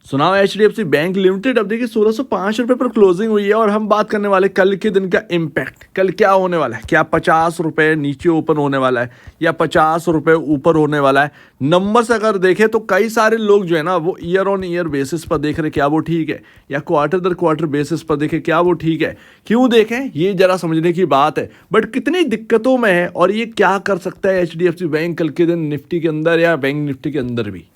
सुनाओ HDFC bank limited अब देखिए 1605 रुपये पर क्लोजिंग हुई है और हम बात करने वाले कल के दिन का इम्पैक्ट। कल क्या होने वाला है, क्या 50 रुपये नीचे ओपन होने वाला है या 50 रुपये ऊपर होने वाला है। नंबर्स अगर देखें तो कई सारे लोग जो है ना वो ईयर ऑन ईयर बेसिस पर देख रहे क्या वो ठीक है, या क्वार्टर दर क्वार्टर बेसिस पर देखें क्या वो ठीक है। क्यों देखें ये जरा समझने की बात है, बट कितनी दिक्कतों में है और ये क्या कर सकता है HDFC बैंक कल के दिन निफ्टी के अंदर या बैंक निफ्टी के अंदर भी।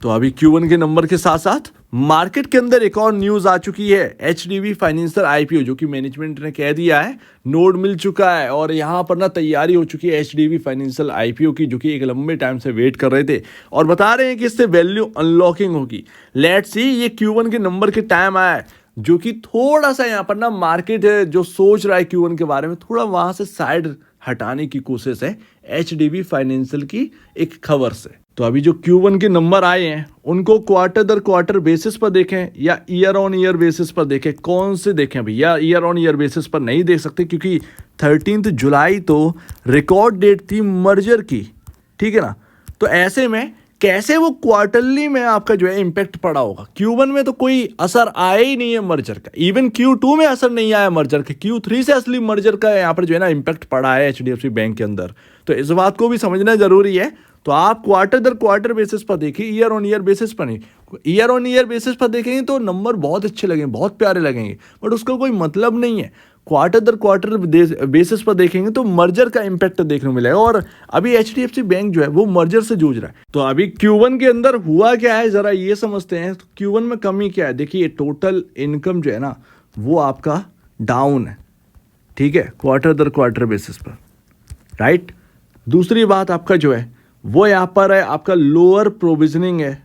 तो अभी Q1 के नंबर के साथ साथ मार्केट के अंदर एक और न्यूज आ चुकी है। HDB फाइनेंशियल IPO जो कि मैनेजमेंट ने कह दिया है, नोड मिल चुका है और यहाँ पर ना तैयारी हो चुकी है HDB फाइनेंशियल IPO की, जो कि एक लंबे टाइम से वेट कर रहे थे और बता रहे हैं कि इससे वैल्यू अनलॉकिंग होगी। लेट्स सी, ये Q1 के नंबर के टाइम आया है जो कि थोड़ा सा यहाँ पर ना मार्केट है जो सोच रहा है Q1 के बारे में, थोड़ा वहां से साइड हटाने की कोशिश है HDB फाइनेंशियल की एक खबर से। तो अभी जो Q1 के नंबर आए हैं उनको क्वार्टर दर क्वार्टर बेसिस पर देखें या ईयर ऑन ईयर बेसिस पर देखें, कौन से देखें भैया। ईयर ऑन ईयर बेसिस पर नहीं देख सकते क्योंकि 13 जुलाई तो रिकॉर्ड डेट थी मर्जर की, ठीक है ना। तो ऐसे में कैसे वो क्वार्टरली में आपका जो है इम्पैक्ट पड़ा होगा। Q1 में तो कोई असर आया ही नहीं है मर्जर का, इवन Q2 में असर नहीं आया मर्जर का, Q3 से असली मर्जर का यहाँ पर जो है ना इम्पैक्ट पड़ा है HDFC बैंक के अंदर। तो इस बात को भी समझना जरूरी है। तो आप क्वार्टर दर क्वार्टर बेसिस पर देखिए, ईयर ऑन ईयर बेसिस पर नहीं। ईयर ऑन ईयर बेसिस पर देखेंगे तो नंबर बहुत अच्छे लगेंगे, बहुत प्यारे लगेंगे, बट उसका कोई मतलब नहीं है। क्वार्टर दर क्वार्टर बेसिस पर देखेंगे तो मर्जर का इम्पैक्ट देखने को मिलेगा और अभी HDFC बैंक जो है वो मर्जर से जूझ रहा है। तो अभी Q1 के अंदर हुआ क्या है जरा ये समझते हैं। तो Q1 में कमी क्या है, देखिए टोटल इनकम जो है ना वो आपका डाउन है, ठीक है, क्वार्टर दर क्वार्टर बेसिस पर, राइट। दूसरी बात आपका जो है वो यहाँ पर है आपका लोअर प्रोविजनिंग है,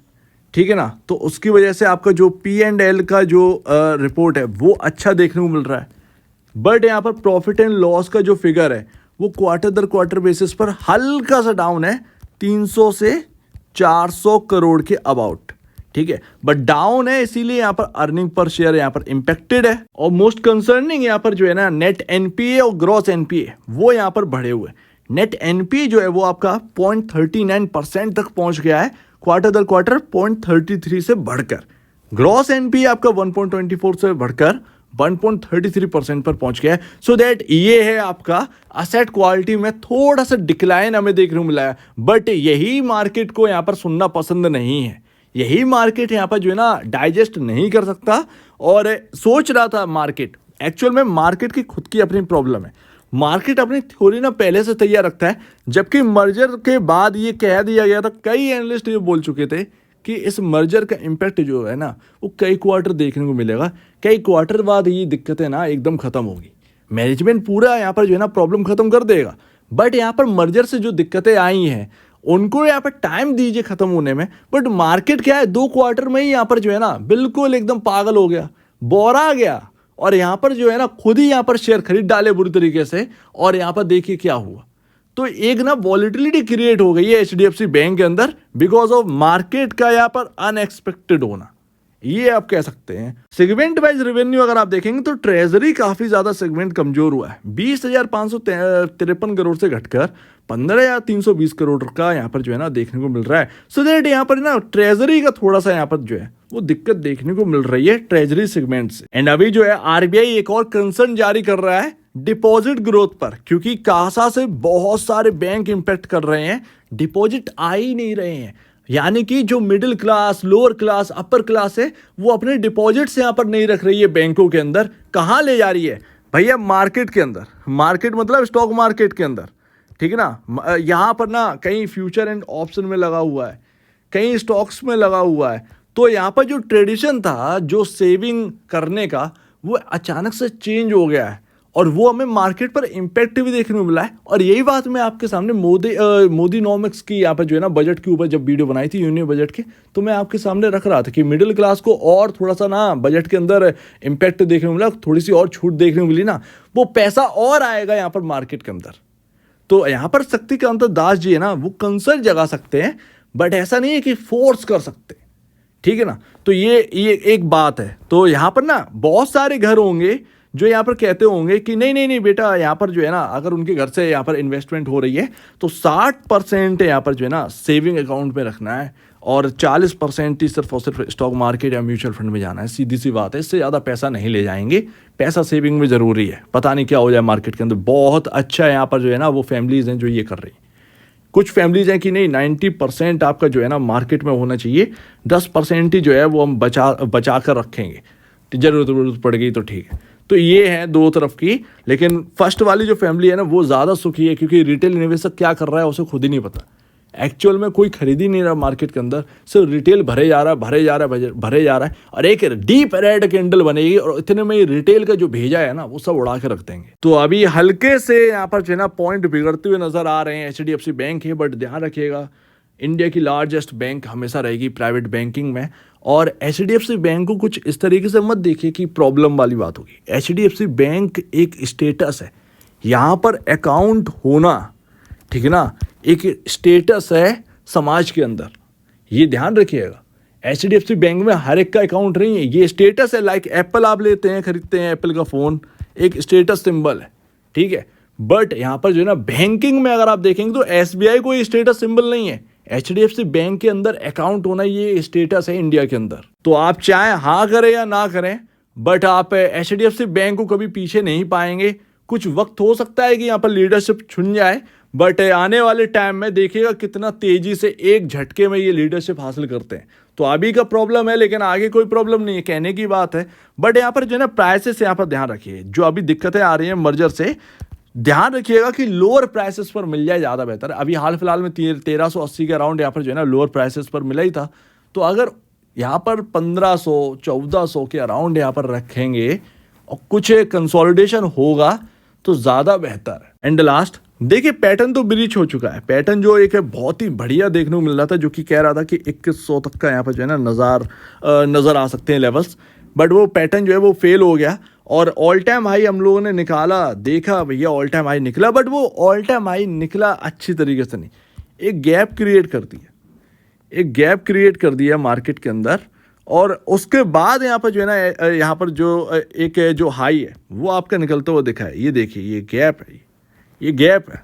ठीक है ना। तो उसकी वजह से आपका जो P&L का जो रिपोर्ट है वो अच्छा देखने को मिल रहा है, बट यहाँ पर प्रॉफिट एंड लॉस का जो फिगर है वो क्वार्टर दर क्वार्टर बेसिस पर हल्का सा डाउन है, 300 से 400 करोड़ के अबाउट, ठीक है, बट डाउन है, इसीलिए यहाँ पर अर्निंग पर शेयर यहाँ पर इंपेक्टेड है। और मोस्ट कंसर्निंग यहाँ पर जो है ना नेट NPA और ग्रॉस NPA वो यहाँ पर बढ़े हुए। नेट NPA जो है वो आपका 0.39% तक पहुंच गया है क्वार्टर दर क्वार्टर 0.33 से बढ़कर। ग्रॉस NPA आपका 1.24 से बढ़कर 1.33% पर पहुंच गया है। सो दैट ये है आपका असेट क्वालिटी में थोड़ा सा डिक्लाइन हमें देखने को मिला है, बट यही मार्केट को यहाँ पर सुनना पसंद नहीं है। यही मार्केट यहाँ पर जो है ना डाइजेस्ट नहीं कर सकता और सोच रहा था मार्केट, एक्चुअल में मार्केट की खुद की अपनी प्रॉब्लम है। मार्केट अपनी थ्योरी ना पहले से तैयार रखता है, जबकि मर्जर के बाद ये कह दिया गया था, कई एनालिस्ट ये बोल चुके थे कि इस मर्जर का इम्पैक्ट जो है ना वो कई क्वार्टर देखने को मिलेगा, कई क्वार्टर बाद ये दिक्कतें ना एकदम खत्म होगी। मैनेजमेंट पूरा यहाँ पर जो है ना प्रॉब्लम खत्म कर देगा, बट यहाँ पर मर्जर से जो दिक्कतें आई हैं उनको यहाँ पर टाइम दीजिए खत्म होने में। बट मार्केट क्या है 2 क्वार्टर में ही यहाँ पर जो है ना बिल्कुल एकदम पागल हो गया, बोरा गया और यहाँ पर जो है ना खुद ही यहाँ पर शेयर खरीद डाले बुरी तरीके से और यहाँ पर देखिए क्या हुआ। तो एक ना वॉलेटिलिटी क्रिएट हो गई है HDFC बैंक के अंदर बिकॉज ऑफ मार्केट का यहाँ पर अनएक्सपेक्टेड होना, ये आप कह सकते हैं। सेगमेंट वाइज रेवेन्यू अगर आप देखेंगे तो ट्रेजरी काफी ज्यादा सेगमेंट कमजोर हुआ है, 20,553 करोड़ से घटकर 15,320 करोड़ का यहाँ पर जो है ना देखने को मिल रहा है। सो दैट यहाँ पर ना ट्रेजरी का थोड़ा सा यहाँ पर जो है वो दिक्कत देखने को मिल रही है ट्रेजरी सेगमेंट से। एंड अभी जो है RBI एक और कंसर्न जारी कर रहा है डिपॉजिट ग्रोथ पर, क्योंकि कासा से बहुत सारे बैंक इंपैक्ट कर रहे हैं, डिपॉजिट आ ही नहीं रहे हैं। यानी कि जो middle class, lower class, upper class है वो अपने डिपॉजिट्स यहाँ पर नहीं रख रही है बैंकों के अंदर। कहाँ ले जा रही है भैया? मार्केट के अंदर। मार्केट मतलब स्टॉक मार्केट के अंदर, ठीक है ना। यहाँ पर ना कहीं फ्यूचर एंड ऑप्शन में लगा हुआ है, कहीं स्टॉक्स में लगा हुआ है। तो यहाँ पर जो ट्रेडिशन था जो सेविंग करने का वो अचानक से चेंज हो गया है और वो हमें मार्केट पर इम्पैक्ट भी देखने को मिला है। और यही बात मैं आपके सामने मोदीनॉमिक्स की यहाँ पर जो है ना बजट के ऊपर जब वीडियो बनाई थी यूनियन बजट के, तो मैं आपके सामने रख रहा था कि मिडिल क्लास को और थोड़ा सा ना बजट के अंदर इम्पैक्ट देखने को मिला, थोड़ी सी और छूट देखने को मिली ना, वो पैसा और आएगा यहाँ पर मार्केट के अंदर। तो यहाँ पर शक्तिकांत दास जी है ना वो कंसर्न जगा सकते हैं, बट ऐसा नहीं है कि फोर्स कर सकते, ठीक है ना। तो ये एक बात है। तो यहाँ पर ना बहुत सारे घर होंगे जो यहाँ पर कहते होंगे कि नहीं नहीं नहीं बेटा, यहाँ पर जो है ना अगर उनके घर से यहाँ पर इन्वेस्टमेंट हो रही है तो 60% यहाँ पर जो है ना सेविंग अकाउंट में रखना है और 40% ही सिर्फ और सिर्फ स्टॉक मार्केट या म्यूचुअल फंड में जाना है। सीधी सी बात है, इससे ज़्यादा पैसा नहीं ले जाएंगे। पैसा सेविंग में ज़रूरी है, पता नहीं क्या हो जाए मार्केट के अंदर। बहुत अच्छा है यहाँ पर जो है ना वो फैमिलीज़ हैं जो ये कर रही हैं। कुछ फैमिलीज हैं कि नहीं 90% आपका जो है ना मार्केट में होना चाहिए, 10% ही जो है वो हम बचा कर रखेंगे, जरूरत पड़ गई तो ठीक है। तो ये है दो तरफ की। लेकिन फर्स्ट वाली जो फैमिली है ना वो ज़्यादा सुखी है, क्योंकि रिटेल निवेशक क्या कर रहा है उसे खुद ही नहीं पता। एक्चुअल में कोई खरीद ही नहीं रहा मार्केट के अंदर, सिर्फ रिटेल भरे जा रहा है और एक डीप रेड कैंडल बनेगी और इतने में रिटेल का जो भेजा है ना वो सब उड़ा के रख देंगे। तो अभी हल्के से यहाँ पर जो है ना पॉइंट बिगड़ते हुए नजर आ रहे हैं। HDFC बैंक है, बट ध्यान रखिएगा इंडिया की लार्जेस्ट बैंक हमेशा रहेगी प्राइवेट बैंकिंग में। और HDFC बैंक को कुछ इस तरीके से मत देखिए कि प्रॉब्लम वाली बात होगी। HDFC बैंक एक स्टेटस है, यहाँ पर अकाउंट होना, ठीक है ना, एक स्टेटस है समाज के अंदर, ये ध्यान रखिएगा। HDFC बैंक में हर एक का अकाउंट नहीं है, ये स्टेटस है। लाइक एप्पल आप लेते हैं, खरीदते हैं एप्पल का फ़ोन, एक स्टेटस सिंबल है, ठीक है। बट यहाँ पर जो है ना बैंकिंग में अगर आप देखेंगे तो SBI कोई स्टेटस सिंबल नहीं है। HDFC बैंक के अंदर अकाउंट होना ये स्टेटस है इंडिया के अंदर। तो आप चाहे हाँ करें या ना करें, बट आप HDFC बैंक को कभी पीछे नहीं पाएंगे। कुछ वक्त हो सकता है कि यहाँ पर लीडरशिप छुन जाए, बट आने वाले टाइम में देखिएगा कितना तेजी से एक झटके में ये लीडरशिप हासिल करते हैं। तो अभी का प्रॉब्लम है, लेकिन आगे कोई प्रॉब्लम नहीं है, कहने की बात है। बट यहाँ पर जो है ना प्राइसेस यहाँ पर ध्यान रखिए, जो अभी दिक्कतें आ रही हैं मर्जर से, ध्यान रखिएगा कि लोअर प्राइसेस पर मिल जाए, ज़्यादा बेहतर है। अभी हाल फिलहाल में 1380 के अराउंड यहाँ पर जो है ना लोअर प्राइसेस पर मिला ही था। तो अगर यहाँ पर 1500 1400 के अराउंड यहाँ पर रखेंगे और कुछ कंसोलिडेशन होगा तो ज़्यादा बेहतर है। एंड लास्ट देखिए, पैटर्न तो ब्रीच हो चुका है। पैटर्न जो एक है बहुत ही बढ़िया देखने को मिल रहा था, जो कि कह रहा था कि 2100 तक का यहाँ पर जो है ना नज़र आ सकते हैं लेवल्स, बट वो पैटर्न जो है वो फेल हो गया और ऑल टाइम हाई हम लोगों ने निकाला, देखा भैया ऑल टाइम हाई निकला, बट वो ऑल टाइम हाई निकला अच्छी तरीके से नहीं, एक गैप क्रिएट कर दिया मार्केट के अंदर। और उसके बाद यहाँ पर जो है ना यहाँ पर जो एक जो हाई है वो आपका निकलता हुआ दिखा है। ये देखिए, ये गैप है,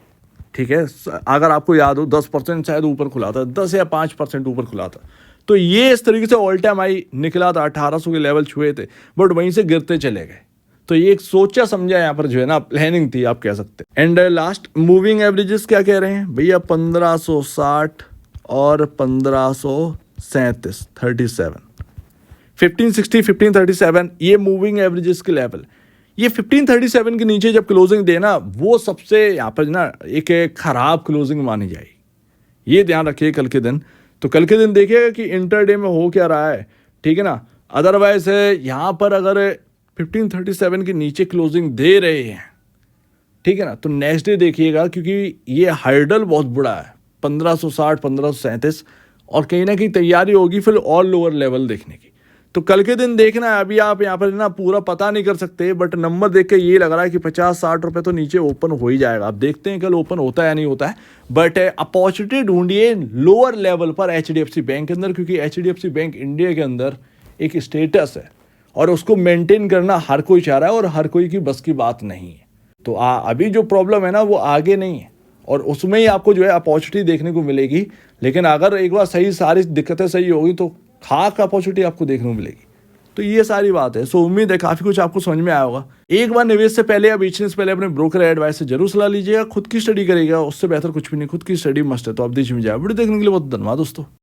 ठीक है। अगर आपको याद हो 10% शायद ऊपर खुला था, 10 या 5% ऊपर खुला था। तो ये इस तरीके से ऑल टाइम हाई निकला था, 1800 के लेवल छुए थे, बट वहीं से गिरते चले गए। तो ये एक सोचा समझा यहाँ पर जो है ना प्लानिंग थी, आप कह सकते हैं। एंड लास्ट मूविंग एवरेजेस क्या कह रहे हैं भैया, 1560 और 1537 37 1560 1537 ये मूविंग एवरेजेस के लेवल। ये 1537 के नीचे जब क्लोजिंग देना, वो सबसे यहाँ पर ना एक खराब क्लोजिंग मानी जाएगी। ये ध्यान रखिए कल के दिन। तो कल के दिन देखिएगा कि इंटरडे में हो क्या रहा है, ठीक है ना। अदरवाइज यहाँ पर अगर 1537 के नीचे क्लोजिंग दे रहे हैं, ठीक है ना, तो नेक्स्ट डे देखिएगा, क्योंकि ये हर्डल बहुत बड़ा है 1560 1537, और कहीं ना कहीं तैयारी होगी फिर और लोअर लेवल देखने की। तो कल के दिन देखना है। अभी आप यहाँ पर ना पूरा पता नहीं कर सकते, बट नंबर देख के ये लग रहा है कि 50-60 रुपये तो नीचे ओपन हो ही जाएगा। आप देखते हैं कल ओपन होता है या नहीं होता है, बट अपॉर्चुनिटी ढूंढिए लोअर लेवल पर HDFC बैंक के अंदर, क्योंकि HDFC बैंक इंडिया के अंदर एक स्टेटस है और उसको मेंटेन करना हर कोई चाह रहा है और हर कोई की बस की बात नहीं है। तो अभी जो प्रॉब्लम है ना वो आगे नहीं है, और उसमें ही आपको जो है अपॉर्चुनिटी देखने को मिलेगी। लेकिन अगर एक बार सही सारी दिक्कतें सही होगी तो खाक अपॉर्चुनिटी आपको देखने को मिलेगी। तो ये सारी बात है। सो उम्मीद है काफ़ी कुछ आपको समझ में आया होगा। एक बार निवेश से पहले या बेचने से पहले अपने ब्रोकर एडवाइस से जरूर सलाह लीजिएगा। खुद की स्टडी करिएगा, उससे बेहतर कुछ भी नहीं, खुद की स्टडी मस्ट है। तो आप दीजिए वीडियो देखने के लिए बहुत धन्यवाद दोस्तों।